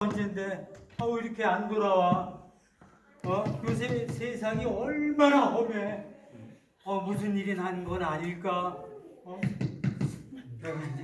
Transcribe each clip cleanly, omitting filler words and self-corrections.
언젠데 왜 이렇게 안 돌아와? 요새 세상이 얼마나 험해. 무슨 일이 난 건 아닐까? 내가 이제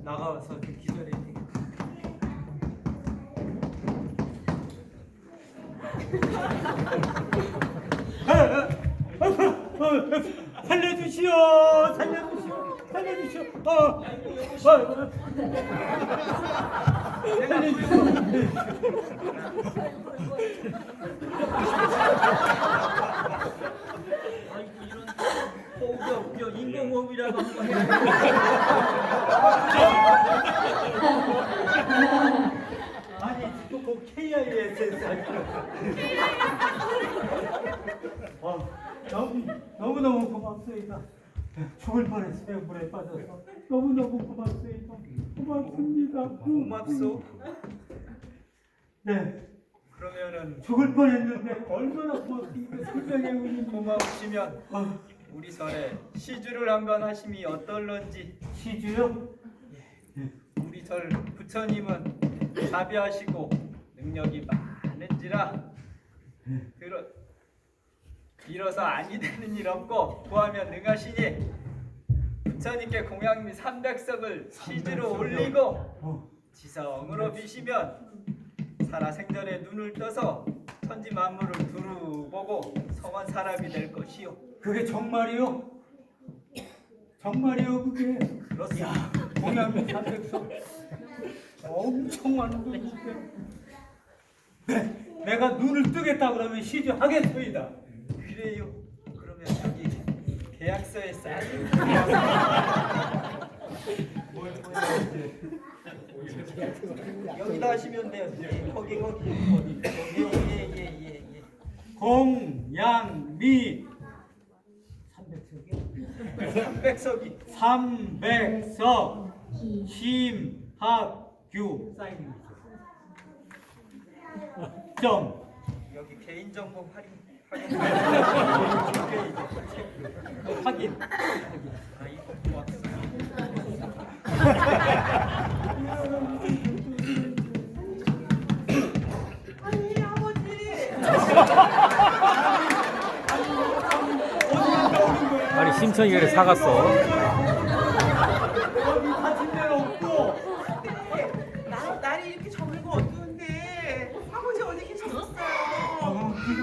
나가서 좀 기다려야 되겠다. 살려주시오, 살려주시오, 살려주시오. 웃겨 인공호흡이라고 한번 해. 아니 꼭 KISS 너무 고맙소이다. 죽을 뻔했어요. 물에 빠져서 너무 고맙소이다. 고맙습니다. 고맙소. 네, 그러면은 죽을 뻔했는데 얼마나 고맙습니까. 생명의 은인. 고마우시면 우리 절에 시주를 한번 하심이 어떨런지. 시주요? 우리 절 부처님은 자비하시고 능력이 많은지라 빌어서 아니 되는 일 없고 구하면 능하시니 부처님께 공양 및 300석을 시주로 올리고 지성으로 비시면 살아생전에 눈을 떠서 천지 만물을 두루 보고 성한 사람이 될 것이요. 그게 정말이요? 정말이요 그게? 그렇습니다. 공양미 300석 엄청 많은 돈인데. 네, 내가 눈을 뜨겠다 그러면 시주하겠소이다. 그래요. 그러면 여기 계약서에 사인. 여기다 하시면 돼요. 거기 예. 공양미 300석이 300석이 300석 심학규 사인입니다. 점 여기 개인정보 확인. 이거 고맙습니다. 아니 아버지 아니 심청이가 그래 사갔어. 여기 사진 데는 없고. 날이 이렇게 적은 거 어두운데 아버지 어디 계셨었어요? 네가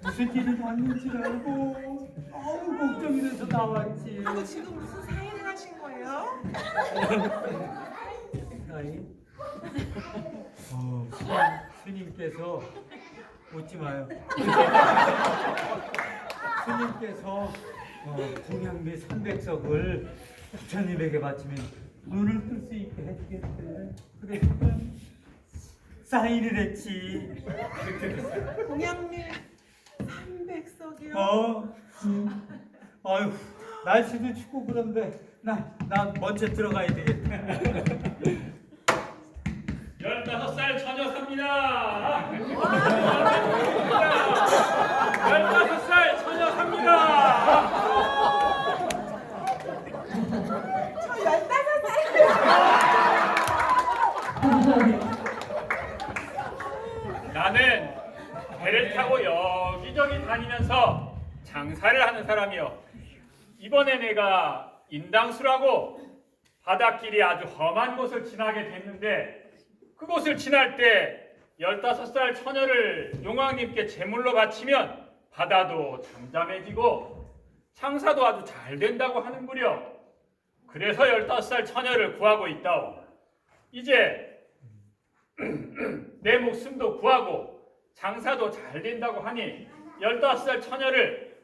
무슨 일이 났는지 알고 너무 걱정이 돼서 나왔지. 하고 지금 무슨 사인을 하신 거예요? 아니, 스님께서 웃지 마요. 스님께서 공양미 300석을 부처님에게 바치면 눈을 뜰 수 있게 해주겠대. 그래서 사인을 했지. 공양미 300석이요? 아유, 날씨도 춥고 그런데 나 먼저 들어가야 되겠다. 15살 처녀 삽니다. 15살 처녀 삽니다. 저 15살이요. 나는 배를 타고 여기저기 다니면서 장사를 하는 사람이요. 이번에 내가 인당수라고 바닷길이 아주 험한 곳을 지나게 됐는데 그곳을 지날 때 15살 처녀를 용왕님께 제물로 바치면 바다도 잠잠해지고 장사도 아주 잘 된다고 하는구려. 그래서 15살 처녀를 구하고 있다오. 이제 내 목숨도 구하고 장사도 잘 된다고 하니 15살 처녀를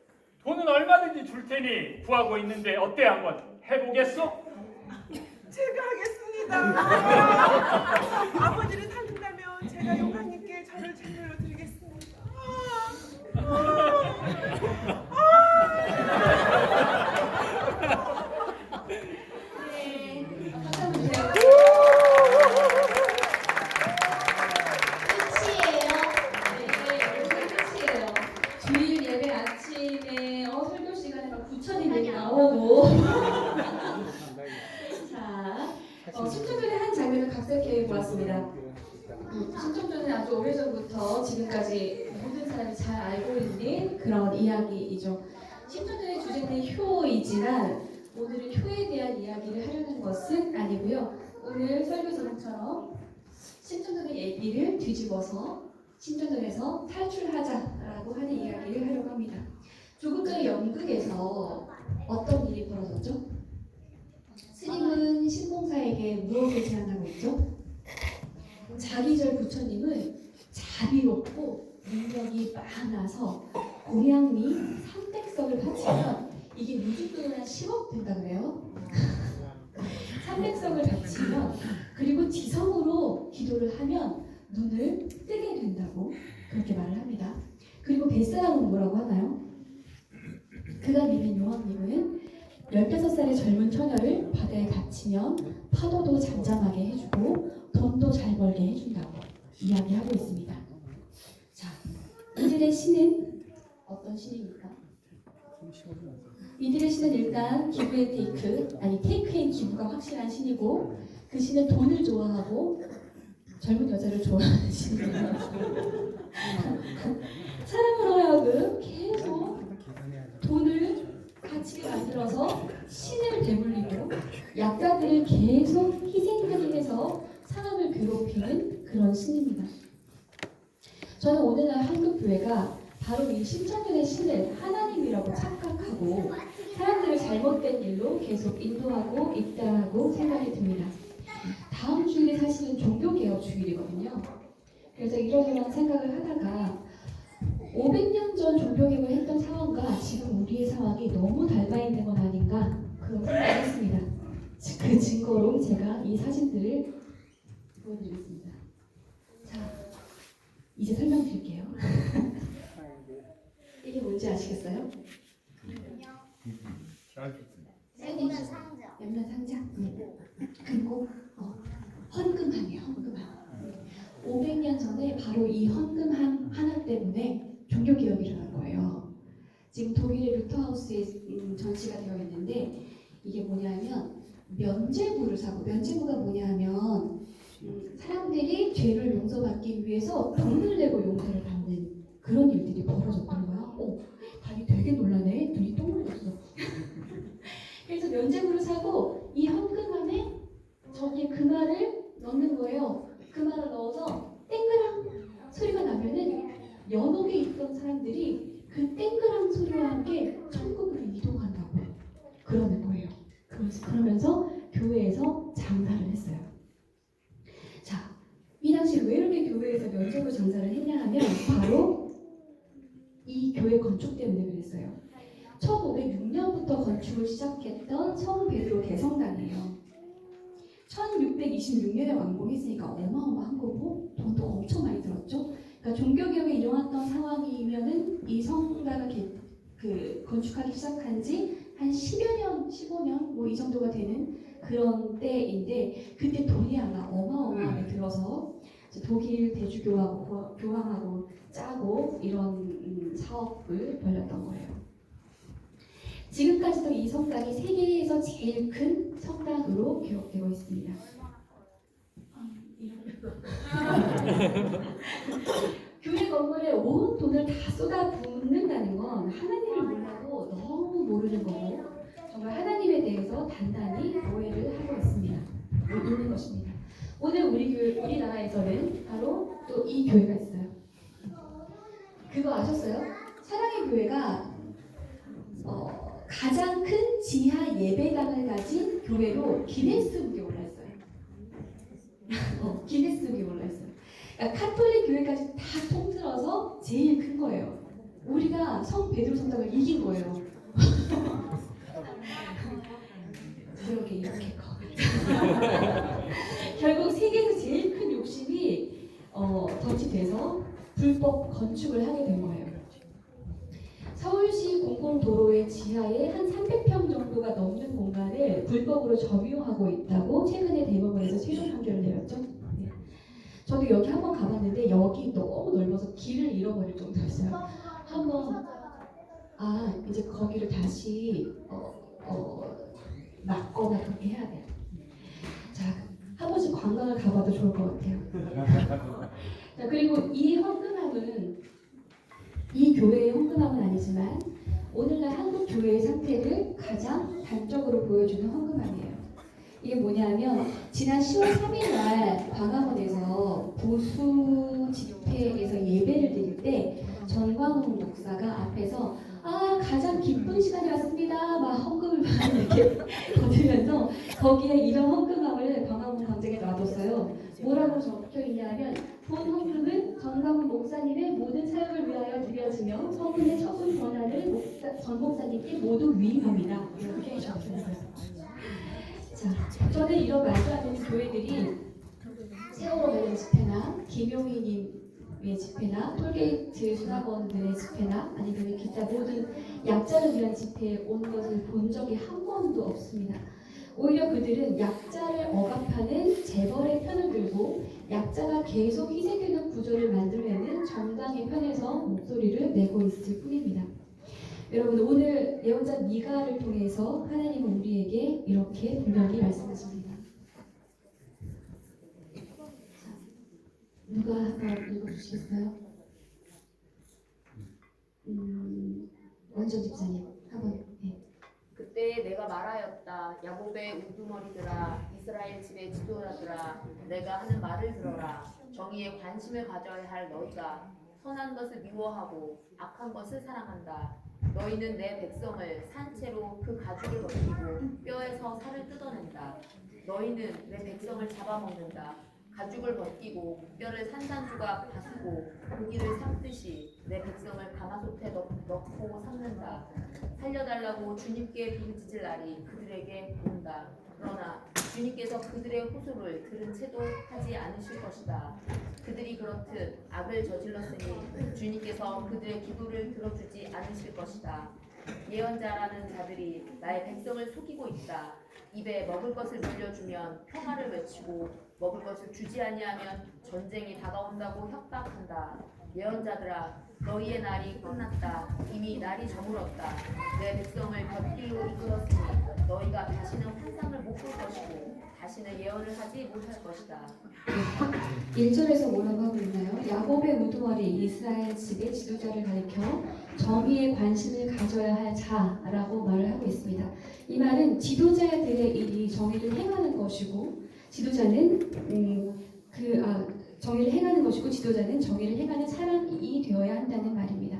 돈은 얼마든지 줄 테니 구하고 있는데 어때? 한번 해보겠소? 제가 하겠습니다. 아버지를 살린다면 제가 용왕님께 저를 제물로 드리겠습니다. 네, 박수 주세요. 끝이에요. 네, 끝이에요. 주일 예배 아침에 설교 시간에 막 부처님 얘기 나오고 자, 신주들의 한 장면을 각색해 보았습니다. 신청조는 아주 오래전부터 지금까지 모든 사람이 잘 알고 있는 그런 이야기이죠. 신청조의 주제는 효이지만 오늘은 효에 대한 이야기를 하려는 것은 아니고요. 오늘 설교 제목처럼 신청조의 얘기를 뒤집어서 신청조에서 탈출하자라고 하는 이야기를 하려고 합니다. 조금 전에 연극에서 어떤 일이 벌어졌죠? 스님은 신봉사에게 무엇을 제안하고 있죠? 자기절 부처님은 자비롭고 능력이 많아서 공양미 300석을 바치면 이게 요즘 돈으로 한 10억 된다 그래요. 300석을 바치면 그리고 지성으로 기도를 하면 눈을 뜨게 된다고 그렇게 말을 합니다. 그리고 뱃사람은 뭐라고 하나요? 그가 믿는 용왕님은 15살의 젊은 처녀를 바다에 갇히면 파도도 잠잠하게 해주고 돈도 잘 벌게 해준다고 이야기하고 있습니다. 자, 이들의 신은 어떤 신입니까? 이들의 신은 일단 기브의 테이크인 기브가 확실한 신이고 그 신은 돈을 좋아하고 젊은 여자를 좋아하는 신이에요. 사람으로 하여금 계속 돈을 가치를 만들어서 신을 배불리고 약자들을 계속 희생해서 사람을 괴롭히는 그런 신입니다. 저는 오늘날 한국 교회가 바로 이 신천년의 신을 하나님이라고 착각하고 사람들을 잘못된 일로 계속 인도하고 있다고 생각이 듭니다. 다음 주일이 사실은 종교개혁 주일이거든요. 그래서 이러저런 생각을 하다가 500년 전 종교개혁을 했던 상황과 지금 우리의 상황이 너무 닮아 있는 건 아닌가 그런 생각을 했습니다. 그 증거로 제가 이 사진들을 보여드리겠습니다. 자, 이제 설명드릴게요. 이게 뭔지 아시겠어요? 연면 상자. 연면 상자? 그리고 헌금함이에요. 헌금함. 500년 전에 바로 이 헌금함 하나 때문에 종교개혁이 일어난 거예요. 지금 독일의 루터하우스에 전시가 되어 있는데 이게 뭐냐면 면죄부를 사고 면죄부가 뭐냐면 사람들이 죄를 용서받기 위해서 돈을 내고 용서를 받는 그런 일들이 벌어졌던 거야. 다리 되게 놀라네. 눈이 동그랬어. 그래서 면죄부를 사고 이 헌금함에 저기에 금화를 넣는 거예요. 금화를 넣어서 땡그랑 소리가 나면은 연옥에 있던 사람들이 그 땡그랑 소리와 함께 천국으로 이동한다고 그러는 거예요. 그러면서 교회에서 장사를 했어요. 자, 이 당시 왜 이렇게 교회에서 면접으로 장사를 했냐 하면 바로 이 교회 건축 때문에 그랬어요. 1506년부터 건축을 시작했던 성 베드로 대성당이에요. 1626년에 완공했으니까 어마어마한 거고 돈도 엄청 많이 들었죠. 그러니까 종교개혁이 일어났던 상황이면은 이 성당을 건축하기 시작한 지 한 10여 년, 15년 뭐 이 정도가 되는 그런 때인데 그때 돈이 아마 어마어마하게 들어서 독일 대주교하고 교황하고 짜고 이런 사업을 벌였던 거예요. 지금까지도 이 성당이 세계에서 제일 큰 성당으로 기록되고 있습니다. 교회 건물에 온 돈을 다 쏟아붓는다는 건 하나님을 몰라도 너무 모르는 거고 정말 하나님에 대해서 단단히 오해를 하고 있는 것입니다. 오늘 우리나라에서는 바로 또 이 교회가 있어요. 그거 아셨어요? 사랑의 교회가 가장 큰 지하 예배당을 가진 교회로 기네스북에 올라있어요. 기네스북에 올라있어요. 그러니까 카톨릭 교회까지 다 통틀어서 제일 큰 거예요. 우리가 성 베드로 성당을 이긴 거예요. 이렇게 커. 결국 세계에서 제일 큰 욕심이 덧치돼서 불법 건축을 하게 된 거예요. 서울시 공공도로의 지하에 한 300평 정도가 넘는 공간을 불법으로 점유하고 있다고 최근에 대법원에서 최종 판결을 내렸죠. 네. 저도 여기 한번 가봤는데 여기 너무 넓어서 길을 잃어버릴 정도였어요. 한번 이제 거기를 다시 막거나 그렇게 해야 돼요. 자, 한 번씩 관광을 가봐도 좋을 것 같아요. 자, 그리고 이 헌금함은 이 교회의 헌금함은 아니지만 오늘날 한국 교회의 상태를 가장 단적으로 보여주는 헌금함이에요. 이게 뭐냐면 지난 10월 3일 날 광화문에서 보수 집회에서 예배를 드릴 때 전광훈 목사가 앞에서 가장 기쁜 시간이 왔습니다. 막 헌금을 막 이렇게 거두면서 거기에 이런 헌금함을 광화문 광장에 놔뒀어요. 뭐라고 적혀 있냐면 본 헌금은 전광훈 목사님의 모든 사역을 위하여 드려지며 성문의 처분 권한을 전 목사님께 모두 위임합니다. 이렇게 적혀 있어요. 자, 저는 이런 말도 안 되는 교회들이 세월호 관련 집회나 김용희님의 집회나 톨게이트 수납원들의 집회나 아니면 기타 모든 약자를 위한 집회에 온 것을 본 적이 한 번도 없습니다. 오히려 그들은 약자를 억압하는 재벌의 편을 들고 약자가 계속 희생되는 구조를 만들려는 정당의 편에서 목소리를 내고 있을 뿐입니다. 여러분, 오늘 예언자 미가를 통해서 하나님은 우리에게 이렇게 분명히 말씀하십니다. 누가 한번 읽어주시겠어요? 원전 집사님 한번. 네. 그때 내가 말하였다. 야곱의 우두머리들아, 이스라엘 집의 지도자들아, 내가 하는 말을 들어라. 정의에 관심을 가져야 할 너희가 선한 것을 미워하고 악한 것을 사랑한다. 너희는 내 백성을 산채로 그 가죽을 벗기고 뼈에서 살을 뜯어낸다. 너희는 내 백성을 잡아먹는다. 가죽을 벗기고 뼈를 산산조각 다스고 고기를 삶듯이 내 백성을 가마솥에 넣고 삶는다. 살려달라고 주님께 부르짖을 날이 그들에게 온다. 그러나 주님께서 그들의 호소를 들은 채도 하지 않으실 것이다. 그들이 그렇듯 악을 저질렀으니 주님께서 그들의 기도를 들어주지 않으실 것이다. 예언자라는 자들이 나의 백성을 속이고 있다. 입에 먹을 것을 물려주면 평화를 외치고 먹을 것을 주지 아니하면 전쟁이 다가온다고 협박한다. 예언자들아, 너희의 날이 끝났다. 이미 날이 저물었다. 내 백성을 곁길로 이끌었으니 너희가 다시는 환상을 못 볼 것이고 다시는 예언을 하지 못할 것이다. 1절에서 뭐라고 하고 있나요? 야곱의 우두머리 이스라엘 집의 지도자를 가리켜 정의에 관심을 가져야 할 자라고 말을 하고 있습니다. 이 말은 지도자들의 일이 정의를 행하는 것이고 지도자는 정의를 행하는 것이고 지도자는 정의를 행하는 사람이 되어야 한다는 말입니다.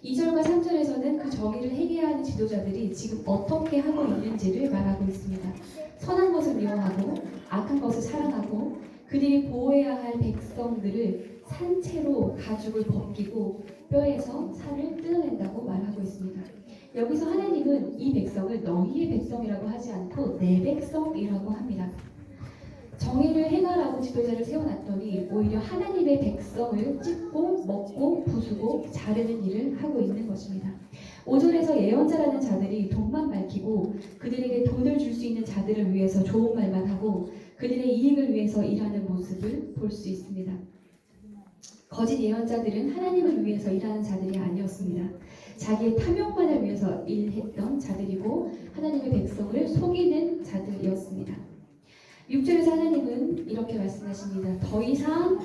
2절과 3절에서는 그 정의를 행해야 하는 지도자들이 지금 어떻게 하고 있는지를 말하고 있습니다. 선한 것을 미워하고 악한 것을 사랑하고 그들이 보호해야 할 백성들을 산채로 가죽을 벗기고 뼈에서 살을 뜯어낸다고 말하고 있습니다. 여기서 하나님은 이 백성을 너희의 백성이라고 하지 않고 내 백성이라고 합니다. 정의를 행하라고 지도자를 세워놨더니 오히려 하나님의 백성을 찢고 먹고 부수고 자르는 일을 하고 있는 것입니다. 5절에서 예언자라는 자들이 돈만 밝히고 그들에게 돈을 줄 수 있는 자들을 위해서 좋은 말만 하고 그들의 이익을 위해서 일하는 모습을 볼 수 있습니다. 거짓 예언자들은 하나님을 위해서 일하는 자들이 아니었습니다. 자기의 탐욕만을 위해서 일했던 자들이고 하나님의 백성을 속이는 자들이었습니다. 6절에서 하나님은 이렇게 말씀하십니다. 더 이상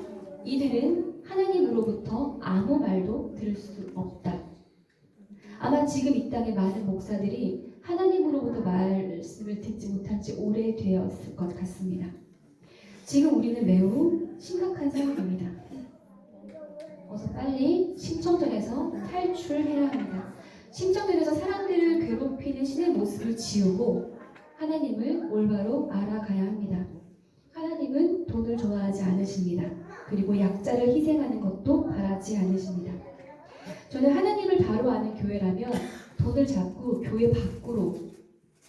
이들은 하나님으로부터 아무 말도 들을 수 없다. 아마 지금 이 땅의 많은 목사들이 하나님으로부터 말씀을 듣지 못한 지 오래되었을 것 같습니다. 지금 우리는 매우 심각한 상황입니다. 어서 빨리 심청전에서 탈출해야 합니다. 심청전에서 사람들을 괴롭히는 신의 모습을 지우고 하나님을 올바로 알아가야 합니다. 하나님은 돈을 좋아하지 않으십니다. 그리고 약자를 희생하는 것도 바라지 않으십니다. 저는 하나님을 바로 아는 교회라면 돈을 자꾸 교회 밖으로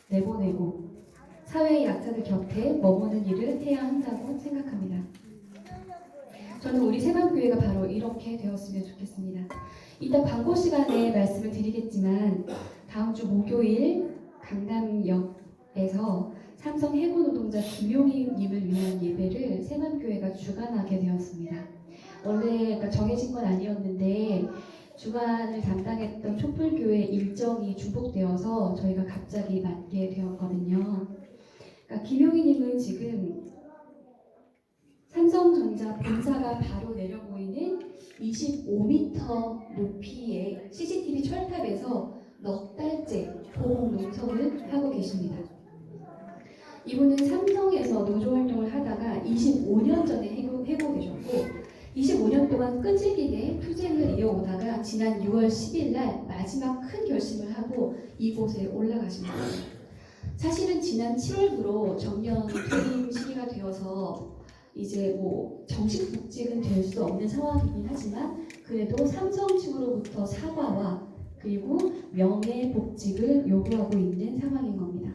내보내고 사회의 약자들 곁에 머무는 일을 해야 한다고 생각합니다. 저는 우리 새만교회가 바로 이렇게 되었으면 좋겠습니다. 이따 광고 시간에 말씀을 드리겠지만 다음 주 목요일 강남역에서 삼성 해고 노동자 김용희님을 위한 예배를 새만교회가 주관하게 되었습니다. 원래 정해진 건 아니었는데 주관을 담당했던 촛불교회 일정이 중복되어서 저희가 갑자기 맡게 되었거든요. 김용희님은 지금 삼성전자 본사가 바로 내려 보이는 25m 높이의 CCTV 철탑에서 넉 달째 보복 농성을 하고 계십니다. 이분은 삼성에서 노조 활동을 하다가 25년 전에 해고 계셨고 25년 동안 끈질기게 투쟁을 이어오다가 지난 6월 10일 날 마지막 큰 결심을 하고 이곳에 올라가신 거예요. 사실은 지난 7월부로 정년 퇴임 시기가 되어서 이제 뭐 정식 복직은 될 수 없는 상황이긴 하지만 그래도 삼성 측으로부터 사과와 그리고 명예 복직을 요구하고 있는 상황인 겁니다.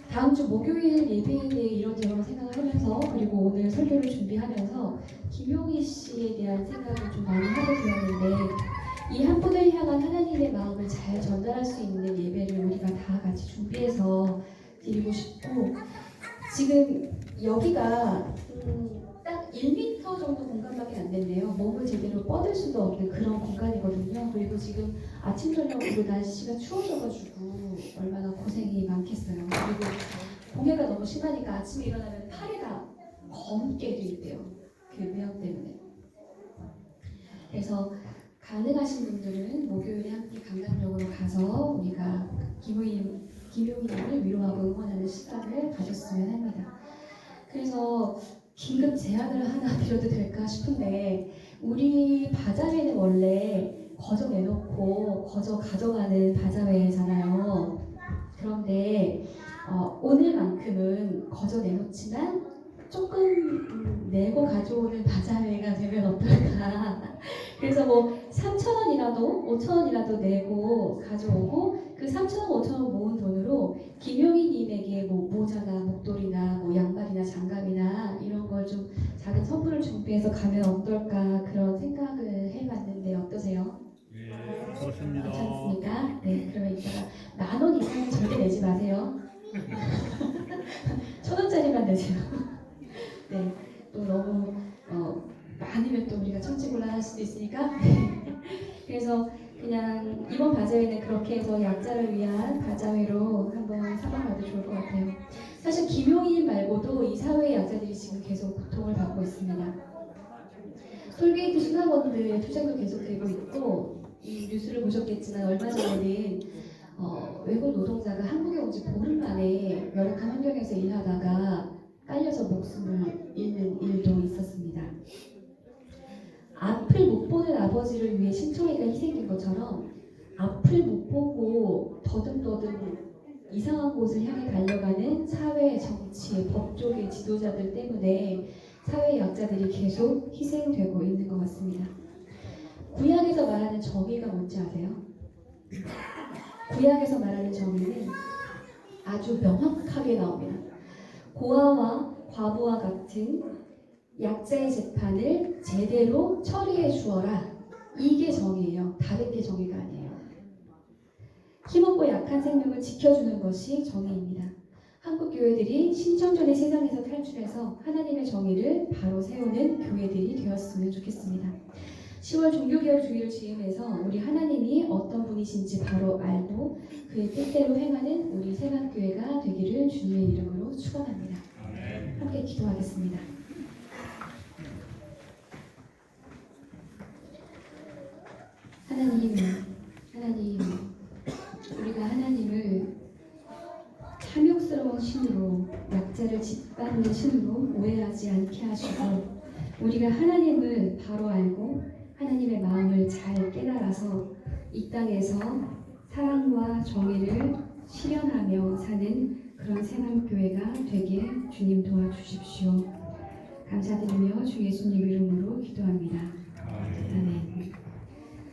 다음 주 목요일 예배에 대해 이런저런 생각을 하면서 그리고 오늘 설교를 준비하면서 김용희 씨에 대한 생각을 좀 많이 하게 되었는데 이 한 분을 향한 하나님의 마음을 잘 전달할 수 있는 예배를 우리가 다 같이 준비해서 드리고 싶고 지금 여기가 딱 1m 정도 공간밖에 안 됐네요. 몸을 제대로 뻗을 수도 없는 그런 공간이거든요. 그리고 지금 아침 저녁으로 날씨가 추워져가지고 얼마나 고생이 많겠어요. 그리고 공해가 너무 심하니까 아침에 일어나면 팔에다 검게 돼 있대요. 그 매연 때문에. 그래서 가능하신 분들은 목요일에 함께 강남역으로 가서 우리가 김용희님을 위로하고 응원하는 시간을 가졌으면 합니다. 그래서 긴급 제안을 하나 드려도 될까 싶은데 우리 바자회는 원래 거저 내놓고 거저 가져가는 바자회잖아요. 그런데 오늘만큼은 거저 내놓지만 조금 내고 가져오는 바자회가 되면 어떨까. 그래서 뭐 3,000원이라도 5,000원이라도 내고 가져오고 그 3,000원, 5,000원 모은 돈으로 김용희님에게 뭐 모자나 목도리나 뭐 양말이나 장갑이나 이런 걸 좀 작은 선물을 준비해서 가면 어떨까 그런 생각을 해봤는데 어떠세요? 좋습니다. 괜찮습니까? 네, 그러면 이따가 10,000원 이상은 절대 내지 마세요. 1,000원짜리만 내세요. 네, 또 너무 많으면 또 우리가 천치곤란할 수도 있으니까. 그래서 그냥 이번 바자회는 그렇게 해서 약자를 위한 바자회로 한번 삼아봐도 좋을 것 같아요. 사실 김용희 말고도 이 사회의 약자들이 지금 계속 고통을 받고 있습니다. 톨게이트 수납원들 투쟁도 계속되고 있고 이 뉴스를 보셨겠지만 얼마 전에는 외국 노동자가 한국에 온 지 보름 만에 열악한 환경에서 일하다가 깔려서 목숨을 잃는 일도 있었습니다. 앞을 못 보는 아버지를 위해 신청이가 희생된 것처럼 앞을 못 보고 더듬더듬 이상한 곳을 향해 달려가는 사회, 정치, 법조계 지도자들 때문에 사회 약자들이 계속 희생되고 있는 것 같습니다. 구약에서 말하는 정의가 뭔지 아세요? 구약에서 말하는 정의는 아주 명확하게 나옵니다. 고아와 과부와 같은 약자의 재판을 제대로 처리해 주어라. 이게 정의예요. 다른 게 정의가 아니에요. 힘없고 약한 생명을 지켜주는 것이 정의입니다. 한국 교회들이 신청전의 세상에서 탈출해서 하나님의 정의를 바로 세우는 교회들이 되었으면 좋겠습니다. 10월 종교개혁 주의를 즈음해서 우리 하나님이 어떤 분이신지 바로 알고 그의 뜻대로 행하는 우리 세간교회가 되기를 주님의 이름으로 축원합니다. 함께 기도하겠습니다. 하나님, 우리가 하나님을 탐욕스러운 신으로 약자를 짓밟는 신으로 오해하지 않게 하시고 우리가 하나님을 바로 알고 하나님의 마음을 잘 깨달아서 이 땅에서 사랑과 정의를 실현하며 사는 그런 새만교회가 되게 주님 도와주십시오. 감사드리며 주 예수님 이름으로 기도합니다. 아멘.